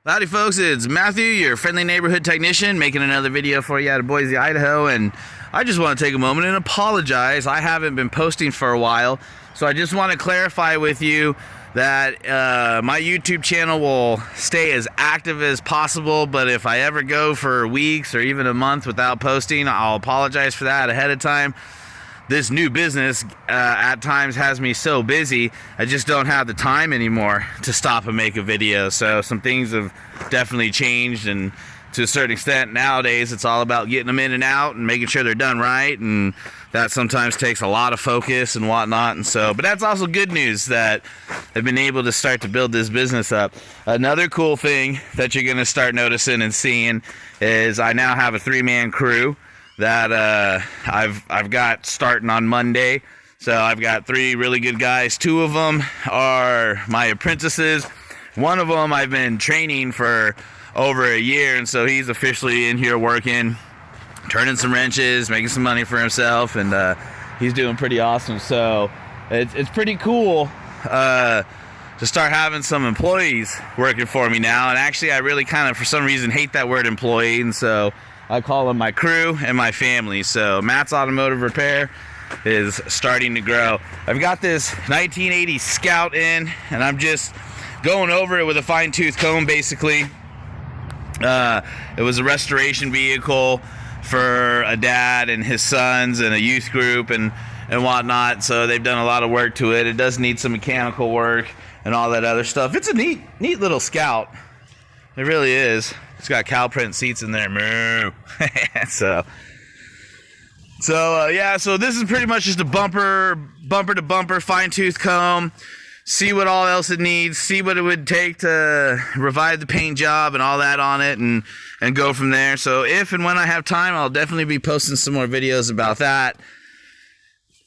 Howdy folks, it's Matthew, your friendly neighborhood technician, making another video for you out of Boise, Idaho, and I just want to take a moment and apologize. I haven't been posting for a while, so I just want to clarify with you that my YouTube channel will stay as active as possible, but if I ever go for weeks or even a month without posting, I'll apologize for that ahead of time. This new business at times has me so busy, I just don't have the time anymore to stop and make a video. So some things have definitely changed, and to a certain extent nowadays it's all about getting them in and out and making sure they're done right, and that sometimes takes a lot of focus and whatnot. And so, but that's also good news that I've been able to start to build this business up. Another cool thing that you're going to start noticing and seeing is I now have a 3-man crew that I've got starting on Monday. So I've got 3 really good guys. 2 of them are my apprentices. One of them I've been training for over a year, and so he's officially in here working, turning some wrenches, making some money for himself, and he's doing pretty awesome. So it's pretty cool to start having some employees working for me now. And actually I really kind of, for some reason, hate that word employee, and so I call them my crew and my family. So Matt's Automotive Repair is starting to grow. I've got this 1980 Scout in, and I'm just going over it with a fine-tooth comb, basically. It was a restoration vehicle for a dad and his sons and a youth group and whatnot. So they've done a lot of work to it. It does need some mechanical work and all that other stuff. It's a neat little Scout. It really is. It's got cow print seats in there. Moo. So this is pretty much just a bumper to bumper, fine-tooth comb. See what all else it needs. See what it would take to revive the paint job and all that on it, and go from there. So if and when I have time, I'll definitely be posting some more videos about that.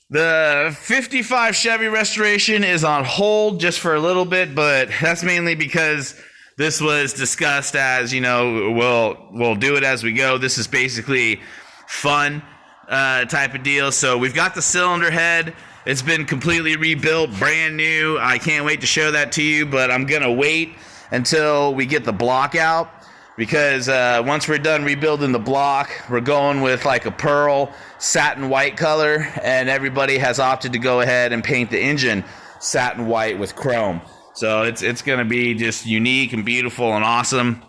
The 55 Chevy restoration is on hold just for a little bit, but that's mainly because this was discussed as, you know, we'll do it as we go. This is basically fun type of deal. So we've got the cylinder head. It's been completely rebuilt, brand new. I can't wait to show that to you, but I'm going to wait until we get the block out, because once we're done rebuilding the block, we're going with like a pearl satin white color, and everybody has opted to go ahead and paint the engine satin white with chrome. So it's going to be just unique and beautiful and awesome.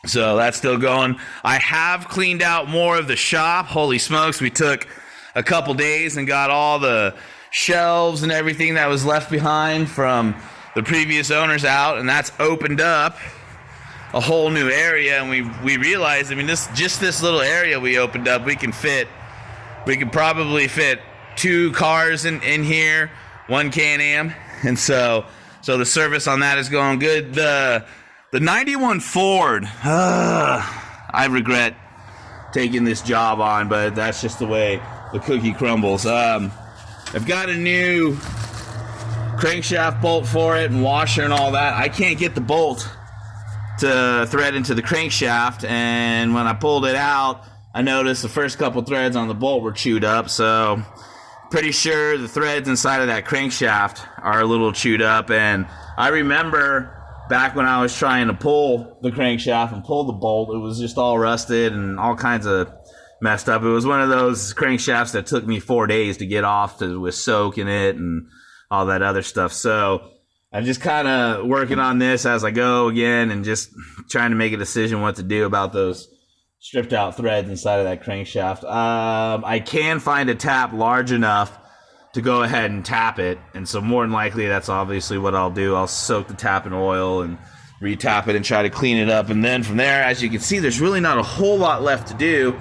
So that's still going. I have cleaned out more of the shop. Holy smokes, we took a couple days and got all the shelves and everything that was left behind from the previous owners out, and that's opened up a whole new area. And we realized, I mean, this little area we opened up, we could probably fit 2 cars in here, 1 Can-Am, and so the service on that is going good. The 91 Ford, I regret taking this job on, but that's just the way the cookie crumbles. I've got a new crankshaft bolt for it and washer and all that. I can't get the bolt to thread into the crankshaft, and when I pulled it out, I noticed the first couple threads on the bolt were chewed up. So pretty sure the threads inside of that crankshaft are a little chewed up. And I remember back when I was trying to pull the crankshaft and pull the bolt, it was just all rusted and all kinds of messed up. It was one of those crankshafts that took me 4 days to get off, with soak in it and all that other stuff. So I'm just kind of working on this as I go again, and just trying to make a decision what to do about those stripped out threads inside of that crankshaft. I can find a tap large enough to go ahead and tap it, and so more than likely that's obviously what I'll do. I'll soak the tap in oil and re-tap it and try to clean it up, and then from there, as you can see, there's really not a whole lot left to do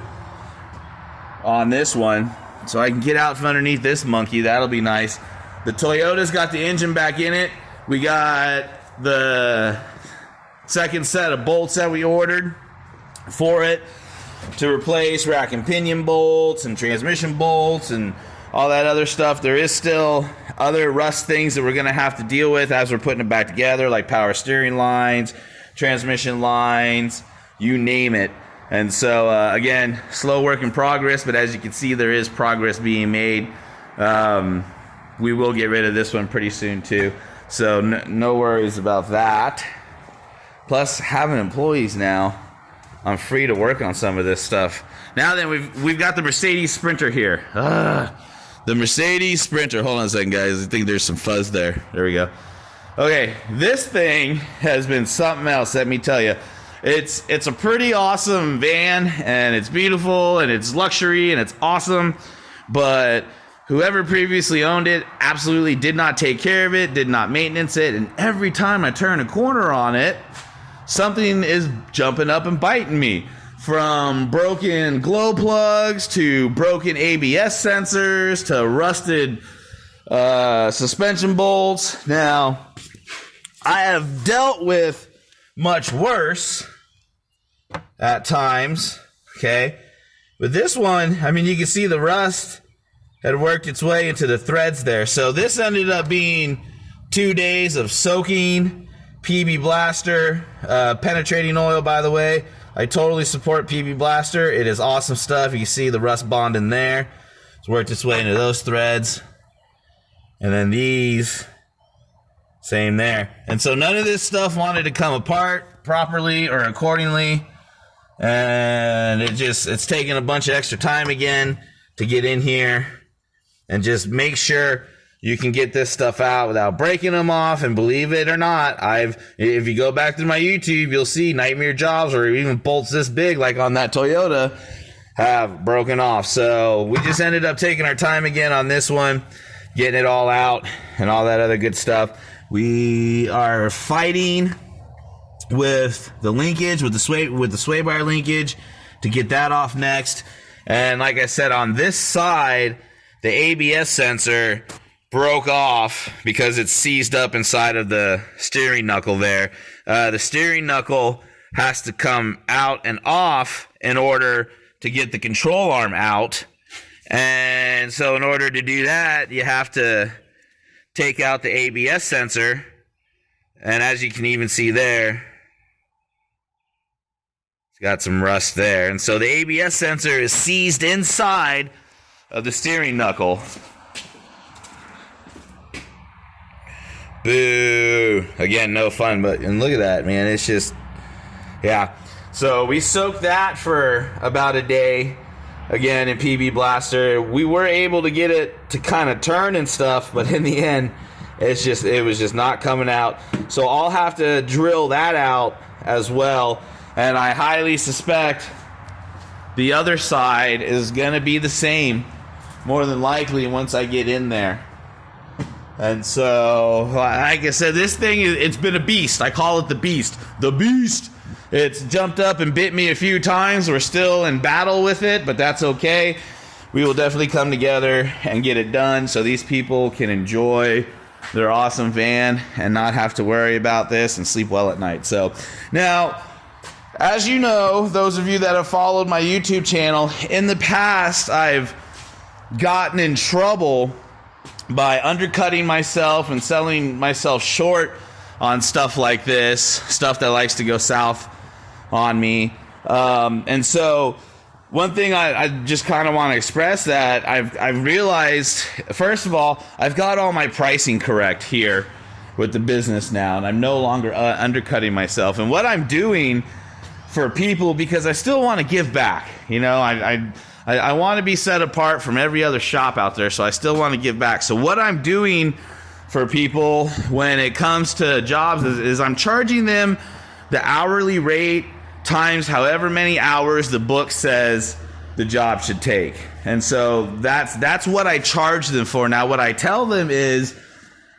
on this one. So I can get out from underneath this monkey. That'll be nice. The Toyota's got the engine back in it. We got the second set of bolts that we ordered for it to replace rack and pinion bolts and transmission bolts and all that other stuff. There is still other rust things that we're going to have to deal with as we're putting it back together, like power steering lines, transmission lines, you name it. And so again, slow work in progress, but as you can see, there is progress being made. We will get rid of this one pretty soon too, so no worries about that. Plus, having employees now, I'm free to work on some of this stuff. Now then, we've got the Mercedes Sprinter here. The Mercedes Sprinter. Hold on a second, guys. I think there's some fuzz there. There we go. Okay, this thing has been something else, let me tell you. It's a pretty awesome van, and it's beautiful, and it's luxury, and it's awesome, but whoever previously owned it absolutely did not take care of it, did not maintenance it, and every time I turn a corner on it, something is jumping up and biting me. From broken glow plugs to broken ABS sensors to rusted suspension bolts. Now, I have dealt with much worse at times, okay? But this one, I mean, you can see the rust had worked its way into the threads there. So this ended up being 2 days of soaking PB Blaster, penetrating oil, by the way. I totally support PB Blaster. It is awesome stuff. You can see the rust bond in there. It's worked its way into those threads. And then these, same there. And so none of this stuff wanted to come apart properly or accordingly. And it's taking a bunch of extra time again to get in here and just make sure you can get this stuff out without breaking them off. And believe it or not, if you go back to my YouTube, you'll see nightmare jobs or even bolts this big, like on that Toyota, have broken off. So we just ended up taking our time again on this one, getting it all out and all that other good stuff. We are fighting with the linkage, with the sway bar linkage, to get that off next. And like I said, on this side, the ABS sensor broke off because it's seized up inside of the steering knuckle there. The steering knuckle has to come out and off in order to get the control arm out. And so in order to do that, you have to take out the ABS sensor. And as you can even see there, it's got some rust there. And so the ABS sensor is seized inside of the steering knuckle. Boo. Again, no fun, and look at that, man. It's just, yeah. So we soaked that for about a day, again, in PB Blaster. We were able to get it to kind of turn and stuff, but in the end, it was just not coming out. So I'll have to drill that out as well, and I highly suspect the other side is going to be the same, more than likely, once I get in there. And so, like I said, this thing, it's been a beast. I call it the beast. The beast! It's jumped up and bit me a few times. We're still in battle with it, but that's okay. We will definitely come together and get it done so these people can enjoy their awesome van and not have to worry about this and sleep well at night. So, now, as you know, those of you that have followed my YouTube channel, in the past, I've gotten in trouble by undercutting myself and selling myself short on stuff like this, stuff that likes to go south on me. And so one thing I just kind of want to express that I've realized, first of all, I've got all my pricing correct here with the business now, and I'm no longer undercutting myself. And what I'm doing for people, because I still want to give back, you know, I want to be set apart from every other shop out there, so I still want to give back. So what I'm doing for people when it comes to jobs is I'm charging them the hourly rate times however many hours the book says the job should take. And so that's what I charge them for. Now, what I tell them is,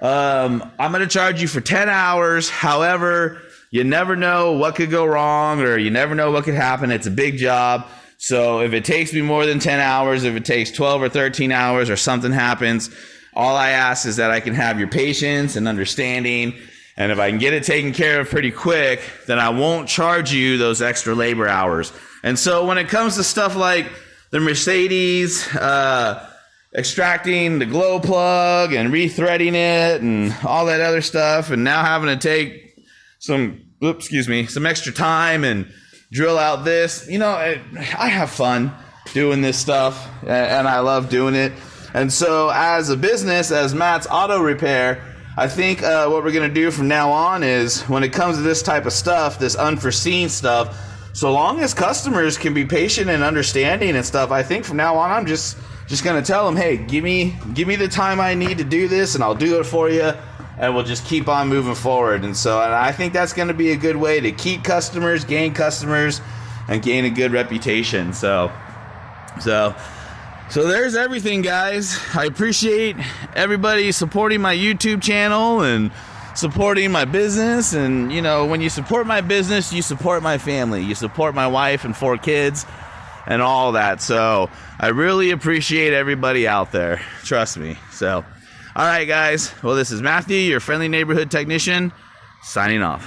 I'm going to charge you for 10 hours. However, you never know what could go wrong, or you never know what could happen. It's a big job. So if it takes me more than 10 hours, if it takes 12 or 13 hours or something happens, all I ask is that I can have your patience and understanding. And if I can get it taken care of pretty quick, then I won't charge you those extra labor hours. And so when it comes to stuff like the Mercedes, extracting the glow plug and rethreading it and all that other stuff, and now having to take some extra time and drill out this, you know, I have fun doing this stuff, and I love doing it. And so as a business, as Matt's Auto Repair, I think what we're going to do from now on is when it comes to this type of stuff, this unforeseen stuff, so long as customers can be patient and understanding and stuff, I think from now on I'm just going to tell them, hey, give me the time I need to do this and I'll do it for you, and we'll just keep on moving forward. And I think that's going to be a good way to keep customers, gain customers, and gain a good reputation. So there's everything, guys. I appreciate everybody supporting my YouTube channel and supporting my business. And, you know, when you support my business, you support my family. You support my wife and 4 kids and all that. So I really appreciate everybody out there. Trust me. So, all right, guys. Well, this is Matthew, your friendly neighborhood technician, signing off.